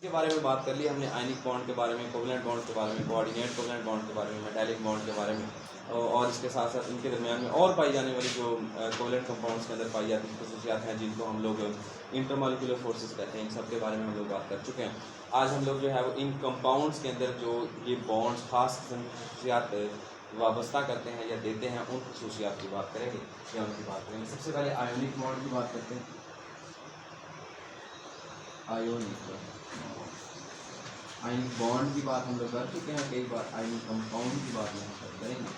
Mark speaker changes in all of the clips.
Speaker 1: के बारे में बात कर ली हमने, आयनिक बॉन्ड के बारे में, कोवलेंट बॉन्ड के बारे में, कोऑर्डिनेट कोवलेंट बॉन्ड के बारे में, मेटालिक बॉन्ड के बारे में, और इसके साथ साथ इनके दरमियान में और पाई जाने वाली जो कोवलेंट कंपाउंड्स के अंदर पाई जाती खसूसियात हैं जिनको हम लोग इंटरमॉलिक्यूलर फोर्सेस कहते हैं, इन सब के बारे में हम लोग बात कर चुके हैं। आज हम लोग जो है वो इन कंपाउंड्स के अंदर जो ये बॉन्ड्स खास किस्म की खसूसियात वाबस्ता करते हैं या देते हैं, उन खसूसियात की बात करेंगे या उनकी बात करेंगे। सबसे पहले आयोनिक बॉन्ड की बात करते हैं। आयनिक बॉन्ड की बात हम लोग कर चुके हैं कई बार, आयनिक कंपाउंड की बात यहाँ पर करेंगे।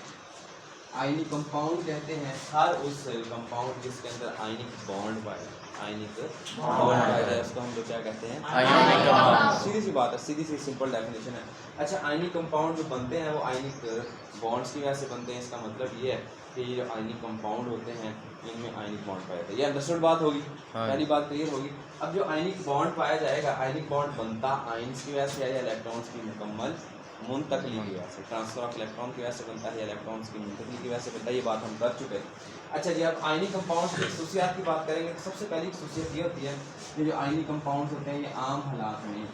Speaker 1: आयनिक कंपाउंड कहते हैं हर उस कंपाउंड जिसके अंदर आयनिक बॉन्ड पाया, आयनिक बॉन्ड पाया जाए उसको हम लोग क्या कहते हैं, आयनिक कंपाउंड। सीधी सी बात है, सीधी सी सिंपल डेफिनेशन है। अच्छा, आयनिक कंपाउंड जो बनते हैं वो आयनिक बॉन्ड्स की वजह से बनते हैं। इसका मतलब ये है कि ये जो आयनिक कंपाउंड होते हैं इनमें आयनिक बॉन्ड पाया जाता है। ये अंडरस्टूड बात होगी, पहली बात क्लियर होगी। अब जो आयनिक बॉन्ड पाया जाएगा, आयनिक बॉन्ड बनता आयन्स की वजह से है या इलेक्ट्रॉन्स की मुकम्मल मुंतकली की वजह से, ट्रांसफर ऑफ इलेक्ट्रॉन की वजह से बनता है या इलेक्ट्रॉन्स की मुंतकली की वजह से बनता है, ये बात हम कर चुके हैं। अच्छा जी, अब आयनिक कंपाउंड्स की खसूसियात की बात करेंगे तो सबसे पहली खसूसियत ये होती है कि जो आयनिक कंपाउंड्स होते हैं ये आम हालात में,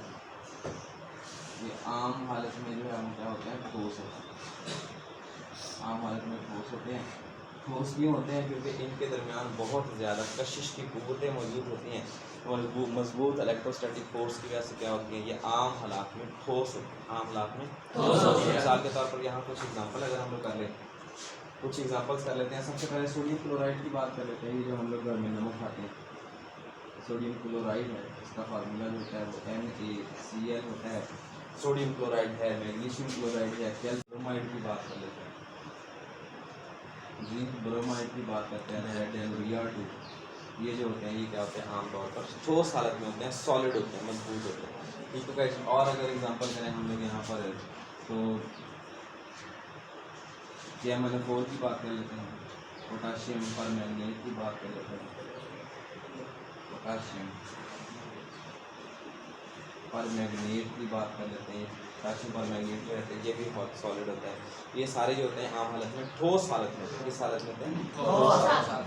Speaker 1: ये आम हालत में जो है वो क्या होते हैं, ठोस होते हैं। आम हालत में ठोस होते हैं। ठोस क्यों होते हैं? क्योंकि इनके दरमियान बहुत ज़्यादा कशिश की क़ुव्वतें मौजूद होती हैं, मजबूत इलेक्ट्रोस्टैटिक फोर्स की वजह से क्या होती है, ये आम हालात में ठोस होती है। आम हालात में ठोस होती है। मिसाल के तौर पर यहाँ कुछ एग्जांपल अगर हम लोग कर लें, कुछ एग्जांपल्स कर लेते हैं। सबसे पहले सोडियम क्लोराइड की बात कर लेते हैं। ये जो हम लोग घर में नमक खाते हैं, सोडियम क्लोराइड है, इसका फार्मूला जो होता है वो NaCl होता है। सोडियम क्लोराइड है, मैग्नीशियम क्लोराइड है, कैल्शियम ब्रोमाइड की बात कर लेते हैं, जिंक ब्रोमाइड की बात करते हैं, Zn-Br2। ये जो होते हैं ये क्या होते हैं, आमतौर पर ठोस हालत में होते हैं, सॉलिड होते हैं, मजबूत होते हैं। ठीक है। और अगर एग्जांपल करें हम लोग यहाँ पर तो KMnO4 की बात कर लेते हैं, पोटाशियम परमैंगनेट की बात कर लेते हैं, पोटाशियम परमैंगनेट की बात कर लेते हैं। पोटाशियम परमैंगनेट जो रहते हैं ये भी बहुत सॉलिड होता है। ये सारे जो होते हैं आम हालत में ठोस हालत में होते हैं। किस हालत में होते हैं?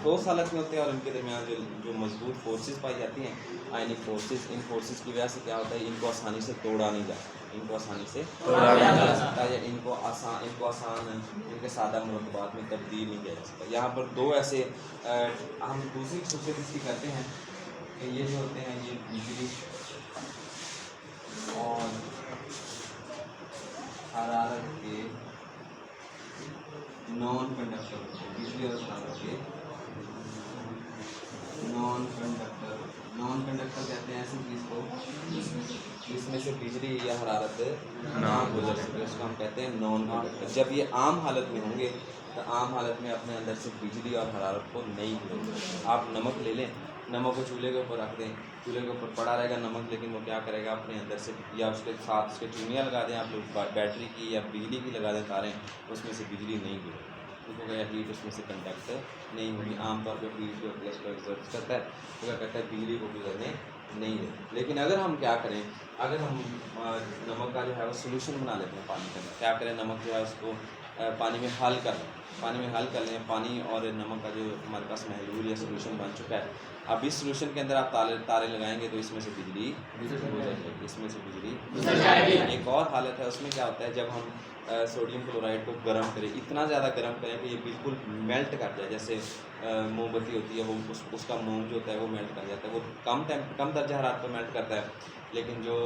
Speaker 1: ठोस हालत में होते हैं। और इनके दरमियान जो मजबूत फोर्सेस पाई जाती हैं, आयनिक फोर्सेस, इन फोर्सेस की वजह से क्या होता है, इनको आसानी से तोड़ा नहीं जा सकता, इनको आसानी से तोड़ा नहीं जा सकता या इनको आसान इनके सादा मुरक्कबात में तब्दील नहीं किया जा सकता। यहाँ पर दो ऐसे हम दूसरी खसूसियत इसकी करते हैं कि ये जो होते हैं ये बिजली और हरारत के नॉन कंडक्टर, बिजली और हरारत के नॉन कंडक्टर कहते हैं ऐसी चीज़ को जिसमें से बिजली या हरारत ना गुजर सके, उसको हम कहते हैं नॉन कंडक्टर। जब ये आम हालत में होंगे तो आम हालत में अपने अंदर से बिजली और हरारत को नहीं गुजर। आप नमक ले लें, नमक को चूल्हे के ऊपर रख दें, चूल्हे के ऊपर पड़ा रहेगा नमक, लेकिन वो क्या करेगा अपने अंदर से, या उसके साथ उसके चूनियाँ लगा दें आप लोग, बैटरी की या बिजली की लगा दें तारें, उसमें से बिजली नहीं गुजरेगी, क्योंकि या हीट उसमें से कंडक्ट नहीं होगी। आमतौर पर हीट जो प्लस को एग्जर्ट करता है तो क्या कहता है, बिजली को गुजरने नहीं देते। लेकिन अगर हम क्या करें, अगर हम नमक का जो है वो सोल्यूशन बना लेते हैं पानी के अंदर, क्या करें, नमक जो है उसको पानी में हल कर लें, पानी में हल कर लें, पानी और नमक का जो हमारे पास महलूल या सोल्यूशन बन चुका है, अब इस सोल्यूशन के अंदर आप तारे लगाएंगे तो इसमें से बिजली गुजर जाएगी, इसमें से बिजली गुजर जाएगी। एक और हालत है, उसमें क्या होता है, जब हम सोडियम क्लोराइड को गर्म करें, इतना ज़्यादा गर्म करें कि ये बिल्कुल मेल्ट कर जाए, जैसे मोमबत्ती होती है वो उसका मोम जो होता है वो मेल्ट कर जाता है, वो कम दर्जा हरारत पर मेल्ट करता है। लेकिन जो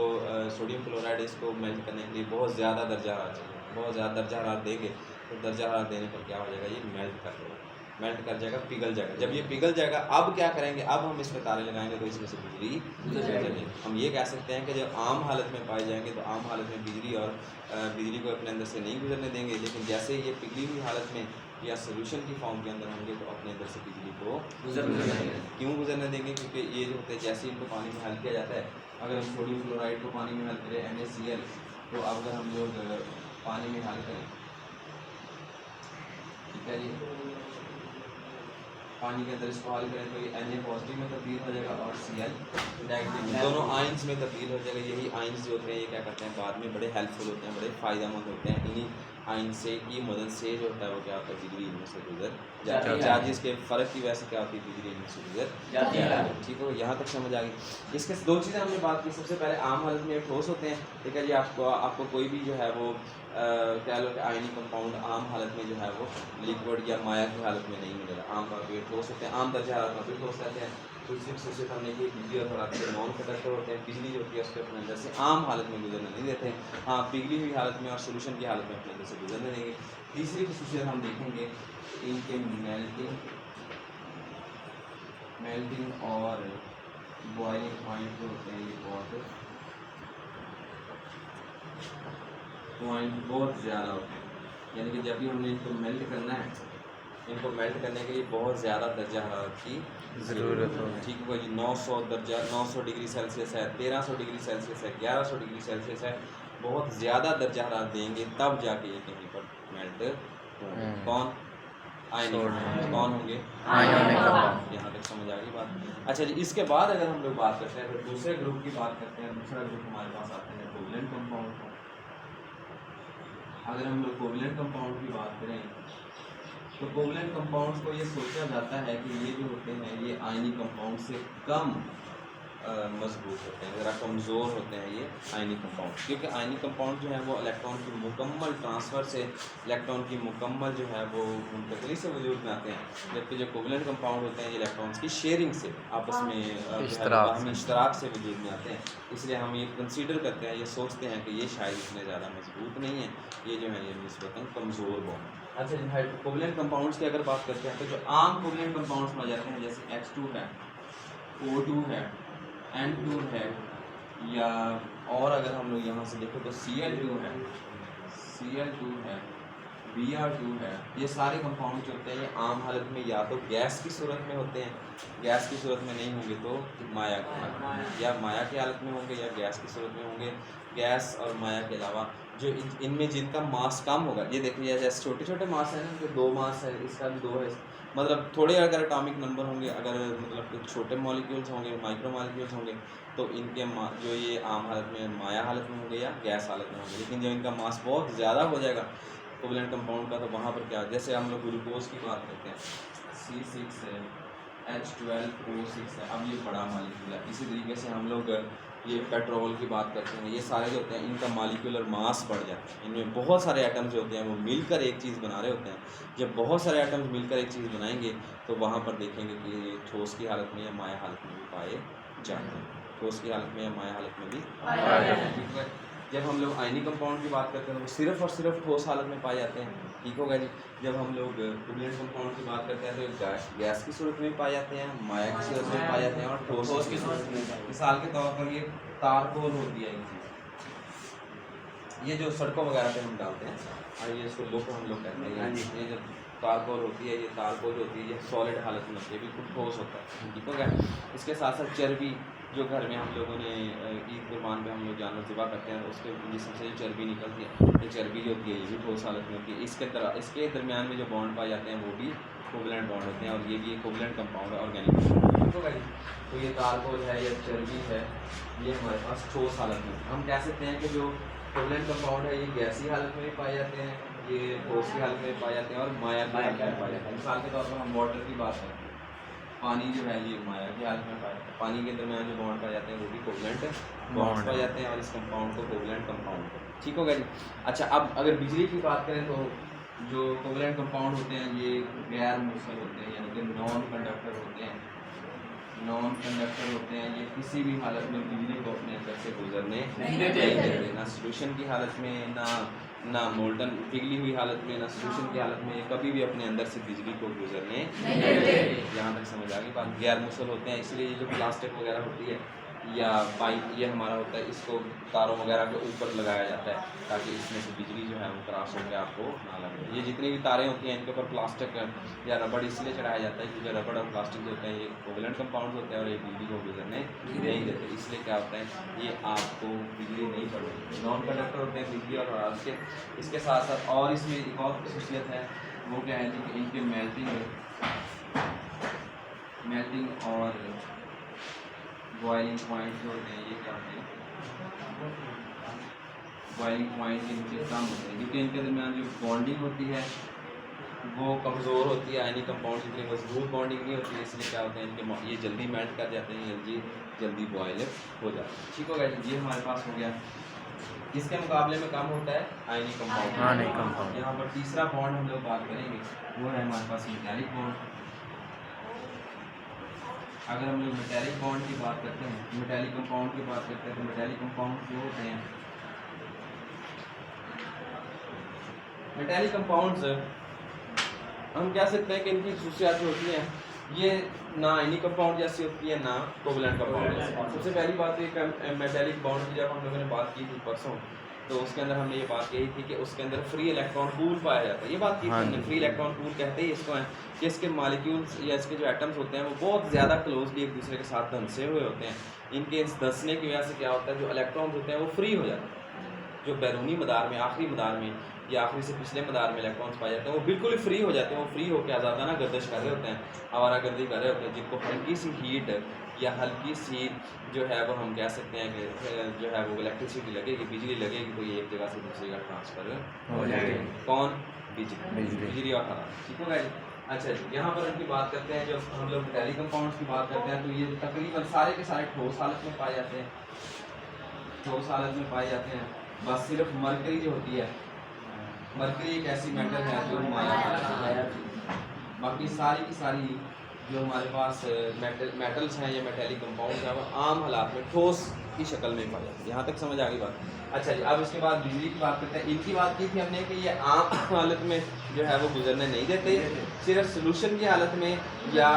Speaker 1: सोडियम क्लोराइड इसको मेल्ट करने के लिए बहुत ज़्यादा दर्जा हरारत चाहिए, बहुत ज़्यादा दर्जा हरारत देंगे तो दर्जा हरारत देने पर क्या हो जाएगा, ये मेल्ट कर जाएगा, पिघल जाएगा। जब ये पिघल जाएगा अब क्या करेंगे, अब हम इसमें तारे लगाएंगे तो इसमें से बिजली गुजर जाएगी। हम ये कह सकते हैं कि जब आम हालत में पाए जाएंगे तो आम हालत में बिजली को अपने अंदर से नहीं गुजरने देंगे, लेकिन जैसे ये पिघली हुई हालत में या सोल्यूशन की फॉर्म के अंदर होंगे तो अपने अंदर से बिजली को गुजरने देंगे। क्यों गुजरने देंगे? क्योंकि ये जो होते हैं जैसे इनको पानी में हल किया जाता है, अगर हम सोडियम क्लोराइड को पानी में हल करें NaCl, तो अगर हम लोग पानी में हल करें, ठीक है जी, पानी के अंदर इसको हल करें तो ये Na पॉजिटिव में तब्दील हो जाएगा और Cl नेगेटिव में, दोनों आयंस में तब्दील हो जाएगा। यही आयंस जो होते हैं ये क्या करते हैं, बाद में बड़े हेल्पफुल होते हैं, बड़े फ़ायदेमंद होते हैं। आइन से की मदद से जो होता है वो क्या होता है, बिजली इनमें से गुजर जाती है। चार्जेस के फ़र्क की वजह से क्या होती है, बिजली इनमें से गुजर जाती है। ठीक है, यहाँ तक समझ आ गई। इसके दो चीज़ें हमने बात की। सबसे पहले आम हालत में ठोस होते हैं, ठीक है जी। आपको कोई भी जो है वो क्या लो कि आयनी कंपाउंड आम हालत में जो है वो लिक्विड या माया की हालत में नहीं मिलेगा। आम तौर पर ठोस होते हैं, आम दर्जा हालत में भी ठोस रहते हैं। दूसरी खसूसियत हमने की बिजली और हालात के नॉन कंडक्टर होते हैं। बिजली जो होती है उसके अपने अंदर से आम हालत में गुजरने नहीं देते। हाँ, पिघली हुई हालत में और सोल्यूशन की हालत में अपने अंदर से गुजरने देंगे। तीसरी खसूसियत हम देखेंगे इनके मेल्टिंग और बॉइलिंग पॉइंट जो होते हैं, ये बहुत ज़्यादा होते हैं। यानी कि जब भी हमने इनको मेल्ट करना है, इनको मेल्ट करने के लिए बहुत ज़्यादा दर्जा हरारत की ज़रूरत है। ठीक है जी, 900 डिग्री सेल्सियस है, 1300 डिग्री सेल्सियस है, 1100 डिग्री सेल्सियस है। बहुत ज़्यादा दर्जा हरारत देंगे तब जाके ये कहीं पर मेल्ट होंगे। कौन? आयनिक। कौन होंगे? आयनिक। यहाँ तक समझ आ गई बात। अच्छा जी, इसके बाद अगर हम लोग बात करते हैं, फिर दूसरे ग्रुप की बात करते हैं। दूसरा ग्रुप हमारे पास आते हैं कोवलेंट कंपाउंड। अगर हम लोग कोवलेंट कंपाउंड की बात करें तो कोवलेंट कंपाउंड्स को ये सोचा जाता है कि ये जो होते हैं ये आयनी कंपाउंड से कम मजबूत होते हैं, ज़रा कमज़ोर होते हैं ये आयनी कंपाउंड। क्योंकि आयनी कंपाउंड जो है वो इलेक्ट्रॉन की मुकम्मल ट्रांसफ़र से, इलेक्ट्रॉन की मुकम्मल जो है वो मुंतकली से वजूद में आते हैं। जबकि जो कोवलेंट कंपाउंड होते हैं ये इलेक्ट्रॉन्स की शेयरिंग से, आपस में इश्तराक से वजूद में आते हैं। इसलिए हम ये कंसीडर करते हैं, ये सोचते हैं कि ये शायद इतने ज़्यादा मजबूत नहीं है, ये जो है ये निस्बतन कमज़ोर बॉन्ड। अच्छा जी, कोवलेंट कंपाउंड्स की अगर बात करते हैं तो जो आम कोवलेंट कंपाउंड्स में जाते हैं, जैसे H2 है, O2 है, N2 है, या और अगर हम लोग यहाँ से देखें तो Cl2 है, Br2 है, ये सारे कंपाउंड जो होते हैं ये आम हालत में या तो गैस की सूरत में होते हैं, गैस की सूरत में नहीं होंगे तो माया की हालत में, या माया की हालत में होंगे या गैस की सूरत में होंगे। गैस और माया के अलावा जो इनमें जिनका मास कम होगा, ये देखिए जैसे छोटे छोटे मास हैं ना, इनके 2 मास है, इसका भी 2 है, मतलब थोड़े अगर एटॉमिक नंबर होंगे, अगर मतलब कुछ छोटे मॉलिक्यूल्स होंगे, माइक्रो मॉलिक्यूल्स होंगे, तो इनके जो ये आम हालत में माया हालत में होंगे या गैस हालत में होंगे। लेकिन जब इनका मास बहुत ज़्यादा हो जाएगा कोवलेंट कंपाउंड का, तो वहाँ पर क्या, जैसे हम लोग ग्लूकोज की बात करते हैं, C6 है, H12O6 है, अब ये बड़ा मॉलिक्यूल है। इसी तरीके से हम लोग ये पेट्रोल की बात करते हैं, ये सारे जो होते हैं इनका मॉलिक्यूलर मास बढ़ जाता है। इनमें बहुत सारे एटम्स जो होते हैं वो मिलकर एक चीज़ बना रहे होते हैं। जब बहुत सारे एटम्स मिलकर एक चीज़ बनाएंगे तो वहाँ पर देखेंगे कि ये ठोस की हालत में या माया हालत में भी पाए जाते हैं। ठोस की हालत में या माया हालत में भी पाए जाते हैं। जब हम लोग आयनिक कंपाउंड की बात करते हैं तो वो सिर्फ और सिर्फ ठोस हालत में पाए जाते हैं। ठीक होगा जी। जब हम लोग कोवलेंट कंपाउंड की बात करते हैं तो गैस की सूरत में पाए जाते हैं, माया की सूरत में पाए जाते हैं और ठोस की सूरत में। मिसाल के तौर पर ये तारकोल होती है, ये जो सड़कों वगैरह पे हम डालते हैं, और ये इसको लोग हम लोग कहते हैं, ये जो तारकोल होती है, ये तारकोल होती है, ये सॉलिड हालत में होती है, बिल्कुल ठोस होता है। ठीक हो गया। इसके साथ साथ चर्बी, जो घर में हम लोगों ने ईद कुर्बान पे हम लोग जानवर ज़िबा करते हैं, उसके जिसम से जो चर्बी निकलती है, ये चर्बी जो होती है ये भी ठोस हालत में होती है। इसके दरमियान में जो बॉन्ड पाए जाते हैं वो भी कोवलेंट बॉन्ड होते हैं, और ये भी एक कोवलेंट कंपाउंड है, ऑर्गेनिक। ठीक होगा जी। तो ये तारकोल है या चर्बी है, ये हमारे पास ठोस हालत में। हम कह सकते हैं कि जो कोवलेंट कंपाउंड है ये गैसी हालत में भी पाए जाते हैं, ये ठोस की हालत में पाए जाते हैं, और माया की हालत में पाए जाते हैं। मिसाल के तौर पर हम वाटर की बात करते हैं, पानी जो है ये माया की हालत में पाया जाता है। पानी के दरमियान जो बॉन्ड पाए जाते हैं वो भी कोवलेंट बॉन्ड पाए जाते हैं, और इस कंपाउंड को कोवलेंट कंपाउंड। ठीक होगा जी। अच्छा, अब अगर बिजली की बात करें तो जो कोवलेंट कंपाउंड होते हैं ये गैर मूसल होते हैं, यानी कि नॉन कंडक्टर होते हैं। नॉन कंडक्टर होते हैं, ये किसी भी हालत में बिजली को अपने अंदर से गुजरने नहीं देते, ना सोल्यूशन की हालत में, ना मोल्टन पिघली हुई हालत में, ना सोल्यूशन की हालत में, कभी भी अपने अंदर से बिजली को गुजरने नहीं देते। यहाँ तक समझ आ गई बात। गैर मुसल होते हैं, इसलिए ये जो प्लास्टिक वगैरह होती है या पाइप, ये हमारा होता है, इसको तारों वगैरह के ऊपर लगाया जाता है ताकि इसमें से बिजली जो है वो क्रॉस होकर आपको ना लगे। ये जितनी भी तारें होती हैं इनके ऊपर प्लास्टिक या रबड़ इसलिए चढ़ाया जाता है क्योंकि रबड़ और प्लास्टिक जो होते हैं ये कोवलेंट कंपाउंड होते हैं, और ये बिजली को गुजरने नहीं देते। इसलिए क्या होता है, ये आपको बिजली नहीं पड़ेगी। नॉन कंडक्टर होते हैं बिजली और हरारत के। इसके साथ साथ और इसमें एक और खसूसियत है, वो क्या है कि इनके मेल्टिंग और बॉइलिंग पॉइंट जो होते हैं ये क्या होते हैं, बॉइलिंग पॉइंट इनके कम होते हैं, क्योंकि इनके दरमियान जो बॉन्डिंग होती है वो कमज़ोर होती है। आयनिक कंपाउंड इतनी मजबूत बॉन्डिंग नहीं होती है, इसलिए क्या होता है इनके ये जल्दी मेल्ट कर जाते हैं, जल्दी बॉयल हो जाते हैं। ठीक हो गया जी, ये हमारे पास हो गया। इसके मुकाबले में कम होता है आयनिक कंपाउंड। यहाँ पर तीसरा बॉन्ड हम लोग बात करेंगे, वो है हमारे पास मेटैलिक बॉन्ड। अगर हम लोग मेटैलिक बॉन्ड की बात करते हैं, मेटैलिक कंपाउंड की बात करते हैं, तो मेटैलिक कंपाउंड जो होते हैं, मेटैलिक कंपाउंड्स हम कह सकते हैं कि इनकी खसूसियात जो होती हैं ये ना आयनिक कंपाउंड जैसी होती है ना कोवलेंट कंपाउंड जैसी। सबसे पहली बात है मेटैलिक बॉन्ड की, जब हम लोगों ने बात की थी परसों, तो उसके अंदर हमने ये बात कही थी कि उसके अंदर फ्री इलेक्ट्रॉन पूल पाया जाता है। ये बात की थी हमने, फ्री इलेक्ट्रॉन पूल कहते हैं इसको, है कि इसके मालिक्यूल्स या इसके जो एटम्स होते हैं वो बहुत ज़्यादा क्लोजली एक दूसरे के साथ धंसे हुए होते हैं। इनके इस धंसने की वजह से क्या होता है, जो इलेक्ट्रॉन्स होते हैं वो फ्री हो जाते हैं। जो बैरूनी मदार में, आखिरी मदार में या आखिरी से पिछले मदार में इलेक्ट्रॉन्स पाए जाते हैं वो बिल्कुल ही फ्री हो जाते हैं। वो फ्री होकर आज़ादाना गर्दिश कर रहे होते हैं, आवारागर्दी कर रहे होते हैं, जिनको हल्की सी हीट या हल्की सी जो है वो हम कह सकते हैं कि जो है वो इलेक्ट्रिसिटी लगेगी, बिजली लगेगी, तो ये एक जगह से दूसरी जगह ट्रांसफ़र हो जाएगी। कौन? बिजली और हवा। ठीक हो गया। अच्छा जी, यहाँ पर उनकी बात करते हैं, जब हम लोग मेटैलिक कंपाउंड्स की बात करते हैं तो ये तकरीबन सारे के सारे ठोस हालत में पाए जाते हैं, ठोस हालत में पाए जाते हैं। बस सिर्फ मरकरी जो होती है, मरकरी एक ऐसी मेटल है जो माया, बाकी सारी की सारी जो हमारे पास मेटल्स हैं या मेटैलिक कंपाउंड्स हैं वो आम हालात में ठोस की शक्ल में पाए जाते हैं। यहाँ तक समझ आ गई बात। अच्छा जी, अब इसके बाद बिजली की बात करते हैं। इनकी बात की थी हमने कि ये आम हालत में जो है वो गुजरने नहीं देते, सिर्फ सोल्यूशन की हालत में या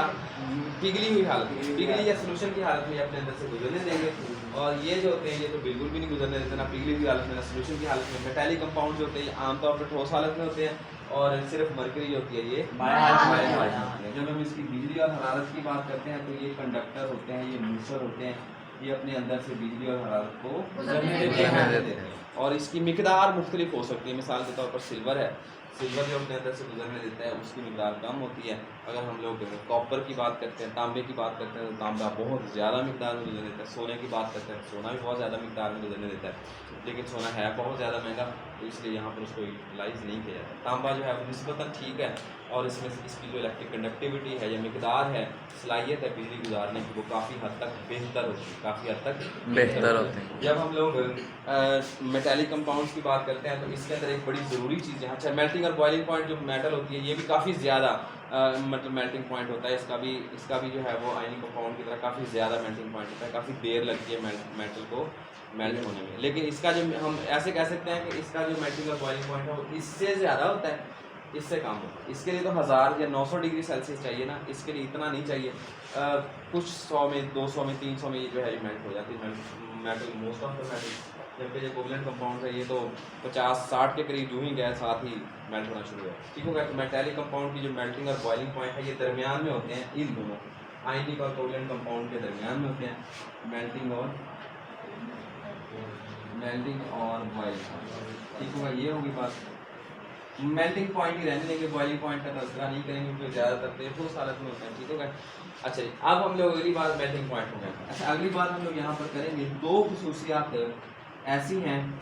Speaker 1: पिघली हुई हालत में, पिघली या सोल्यूशन की हालत में अपने अंदर से गुजरने देंगे। और ये जो होते हैं ये तो बिल्कुल भी नहीं गुजरने देते, ना पिघली हुई हालत में ना सोल्यूशन की हालत में। मेटैलिक कंपाउंड जो होते हैं आमतौर पर ठोस हालत में होते हैं, और सिर्फ मरकरी होती है ये माया हालत में होती है। जब हम इसकी बिजली और हरारत की बात करते हैं तो ये कंडक्टर होते हैं, ये मूसर होते हैं, ये अपने अंदर से बिजली और हरारत को गुजरने देते हैं। और इसकी मिकदार मुख्तलिफ हो सकती है। मिसाल के तौर पर सिल्वर है, सिल्वर जो अपने अंदर से गुजरने देता है उसकी मिकदार कम होती है। अगर हम लोग कॉपर की बात करते हैं, तांबे की बात करते हैं, तो तांबा बहुत ज़्यादा मिकदार में गुजरने देता है। सोने की बात करते हैं, सोना भी बहुत ज़्यादा मिकदार में गुजरने देता है, लेकिन सोना है बहुत ज़्यादा महंगा, तो इसलिए यहाँ पर उसको यूटिलाइज़ नहीं किया जाता। तांबा जो है वो निस्बतन ठीक है, और इसमें से इसकी जो इलेक्ट्रिक कंडक्टिविटी है या मिकदार है, सलाहियत है बिजली गुजारने की, वो काफ़ी हद तक बेहतर होती है, काफ़ी हद तक बेहतर होती है। जब हम लोग मेटैलिक कंपाउंड्स की बात करते हैं तो इसके अंदर एक बड़ी ज़रूरी चीज़ है, अच्छा मेल्टिंग और बॉइलिंग पॉइंट जो मेटल होती है ये भी काफ़ी ज़्यादा मतलब मेल्टिंग पॉइंट होता है। इसका भी जो है वो आयनिक कंपाउंड की तरह काफ़ी ज़्यादा मेल्टिंग पॉइंट होता है, काफ़ी देर लगती है मेटल को मेल्ट होने में। लेकिन इसका जो हम ऐसे कह सकते हैं कि इसका जो मेल्टिंग और बॉइलिंग पॉइंट है वो इससे ज़्यादा होता है, इससे कम होता है। इसके लिए तो 1000 या 900 डिग्री सेल्सियस चाहिए ना, इसके लिए इतना नहीं चाहिए। कुछ 100 में, 200 में, 300 में ये जो है मेल्ट हो जाती है metal, most of the metal. जबकि जो कोवलेंट कंपाउंड है ये तो 50-60 के करीब जो ही गए साथ ही मेल्ट होना शुरू हुआ। ठीक हो गया। तो मेटैलिक कंपाउंड की जो मेल्टिंग और बॉइलिंग पॉइंट है ये दरमियान में होते हैं, इन दोनों आयनिक और कोवलेंट कंपाउंड के दरमियान में होते हैं, मेल्टिंग और बॉइलिंग। ठीक होगा, ये होगी बात। मेल्टिंग पॉइंट ही रहने देंगे, बॉइलिंग पॉइंट का तस्करा नहीं करेंगे क्योंकि ज़्यादातर देर ठोस हालत में होता है। ठीक होगा। अच्छा जी, अब हम लोग अगली बात मेल्टिंग पॉइंट हो गया। अच्छा, अगली बात हम लोग यहाँ पर करेंगे, दो खसूसियात ऐसी हैं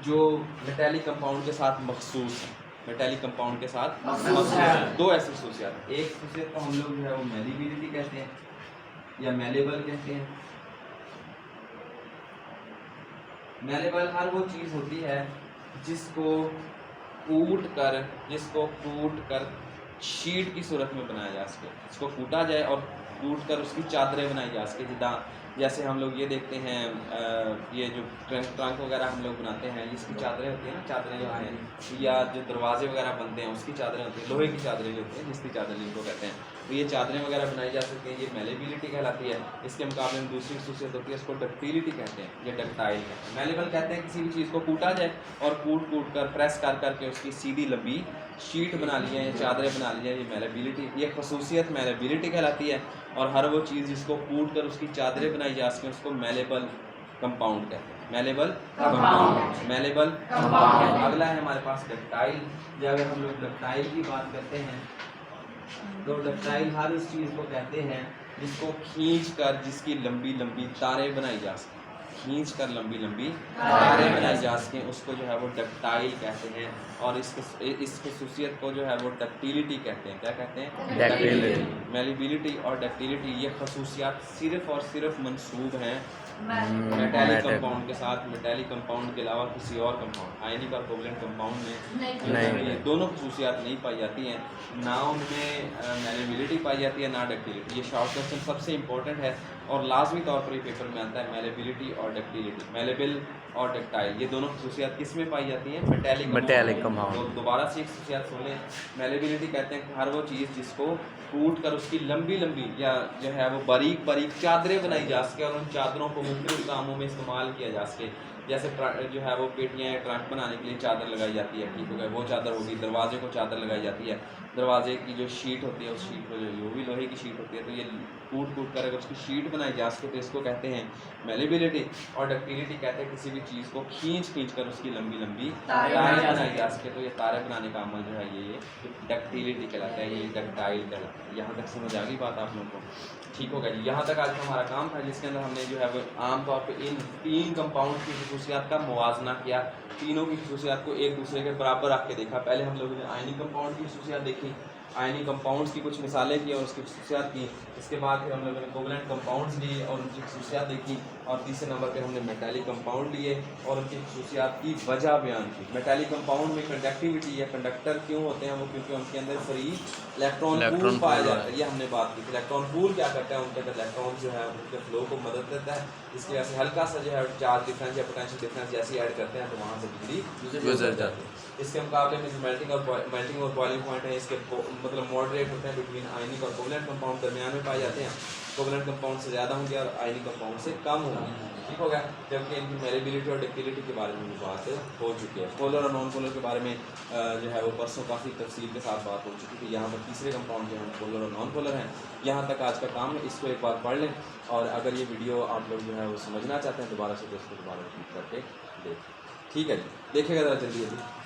Speaker 1: जो मेटैलिक कंपाउंड के साथ मखसूस हैं। मेटैलिक कंपाउंड के साथ मखसूस है दो ऐसी खसूसियात। एक खसूसियत को हम लोग जो है वो मेलिबिलिटी कहते हैं या मेलेबल कहते हैं। मेलेबल हर वो चीज़ होती है जिसको कूट कर शीट की सूरत में बनाया जा सके, इसको कूटा जाए और कूट कर उसकी चादरें बनाई जा सके। जैसे हम लोग ये देखते हैं ये जो ट्रंक वगैरह हम लोग बनाते हैं, इसकी चादरें होती हैं ना, चादरें जो हैं, या जो दरवाजे वगैरह बनते हैं उसकी चादरें होती हैं, लोहे की चादरें जो होती हैं जिसकी चादर जिनको कहते हैं, तो ये चादरें वगैरह बनाई जा सकती हैं। ये मेलेबिलिटी कहलाती है। इसके मुकाबले में दूसरी खसूसियत होती है, इसको डक्टिलिटी कहते हैं, ये डक्टाइल कहते हैं। मेलेबल कहते हैं किसी भी चीज़ को कूटा जाए और कूट कर प्रेस कर करके उसकी सीधी लंबी शीट बना ली है या चादरें बना ली है, ये मेलेबिलिटी, ये खसूसियत मेलेबिलिटी कहलाती है। और हर वो चीज़ जिसको कूट कर उसकी चादरें बनाई जा सकें उसको मेलेबल कंपाउंड कहते हैं। Malleable compound. अगला है हमारे पास डक्टाइल। जब अगर हम लोग डक्टाइल की बात करते हैं तो डक्टाइल हर उस चीज़ को कहते हैं जिसको खींच कर जिसकी लंबी लंबी तारें बनाई जा सकें, खींच कर लंबी लंबी तारें बनाई जा सकें, उसको जो है वो डक्टाइल कहते हैं। और इस खसूसियत को जो है वो डक्टिलिटी कहते हैं। क्या कहते हैं?
Speaker 2: डक्टिलिटी।
Speaker 1: मेलिबिलिटी और डक्टिलिटी ये खसूसियात सिर्फ़ और सिर्फ मंसूब हैं मेटालिक कंपाउंड के साथ। मेटालिक कंपाउंड के अलावा किसी और कंपाउंड, आयनिक और कोवलेंट कंपाउंड में
Speaker 2: नहीं।
Speaker 1: ये दोनों खसूसियात नहीं पाई जाती हैं। ना उनमें मेलेबिलिटी पाई जाती है, ना डक्टिलिटी। ये शॉर्ट क्वेश्चन सबसे इंपॉर्टेंट है और लाजमी तौर पर ये पेपर में आता है। मेलेबिलिटी और डक्टिलिटी, मेलेबल और डक्टाइल, ये दोनों खसूसियात किस में पाई जाती हैं? Metallic
Speaker 2: compound.
Speaker 1: तो दोबारा से एक खसूसियात सुन लें। मेलेबिलिटी कहते हैं कि हर वो चीज़ जिसको कूट कर उसकी लंबी लंबी या जो है वो बारीक बारीक चादरें बनाई जा सके और उन चादरों को मुख्तलिफ कामों में इस्तेमाल किया जा सके। जैसे जो है वो पेटियाँ या ट्रंक बनाने के लिए चादर लगाई जाती है, ठीक हो गया, वो चादर होगी। दरवाजे को चादर लगाई जाती है, दरवाजे की जो शीट होती है उस शीट को जो वो भी लोहे की शीट होती है, तो ये कूट कूट कर अगर उसकी शीट बनाई जा सके तो इसको कहते हैं मेलेबिलिटी। और डक्टिलिटी कहते हैं किसी भी चीज़ को खींच खींच कर उसकी लंबी लंबी तारें बनाई जा सके, तो ये तारे बनाने का अमल जो है ये डक्टिलिटी कहलाता है, ये डक्टाइल कहलाता है। यहाँ तक समझ आ गई बात आप लोगों को? ठीक हो गया जी। यहाँ तक आज का हमारा काम था, जिसके अंदर हमने जो है वो आमतौर पे इन 3 कंपाउंड की खसूसियात का मुवाजना किया। तीनों की खसूसियात को एक दूसरे के बराबर रख के देखा। पहले हम लोगों ने आयनिक कंपाउंड की खसूसियात देखी, आयनिक कंपाउंड्स की कुछ मिसालें की और उसकी खसूसियात की। इसके बाद फिर हम लोगों ने कोवलेंट कंपाउंड्स लिए और उनकी खसूसियात देखी। और तीसरे नंबर पे हमने मेटालिक कंपाउंड लिए और उनकी खसूसियात की वजह बयान की। मेटालिक कंपाउंड में कंडक्टिविटी या कंडक्टर क्यों होते हैं वो, क्योंकि उनके अंदर फ्री इलेक्ट्रॉन पूल पाया जाता है। ये हमने बात की थी। इलेक्ट्रॉन पूल क्या करता है? उनके अंदर इलेक्ट्रॉन जो है उनके फ्लो को मदद देता है। इसकी वजह से हल्का सा जो है चार्ज डिफरेंस या पोटेंशियल डिफरेंस जैसे ऐड करते हैं तो वहाँ से बिजली गुजर जाती है। इसके मुकाबले में जो मेल्टिंग और बॉइलिंग पॉइंट है, इसके मतलब मॉडरेट होते हैं बिटवीन आयनिक और कोवलेंट कंपाउंड दरमियान में पाए जाते हैं। कोवलेंट कंपाउंड से ज़्यादा होंगे और आयनिक कंपाउंड से कम होंगे। ठीक हो गया। जबकि इनकी मेलेबिलिटी और डक्टिलिटी के बारे में भी बात हो चुकी है। पोलर और नॉन पोलर के बारे में जो है वो परसों काफ़ी तफसील के साथ बात हो चुकी थी। यहाँ पर तीसरे कंपाउंड जो हैं पोलर और नॉन पोलर हैं। यहाँ तक आज का काम है, इसको एक बार पढ़ लें और अगर ये वीडियो आप लोग जो है वो समझना चाहते हैं दोबारा से तो इसको दोबारा रिपीट करके देखें। ठीक है जी, देखिएगा ज़रा जल्दी जल्दी।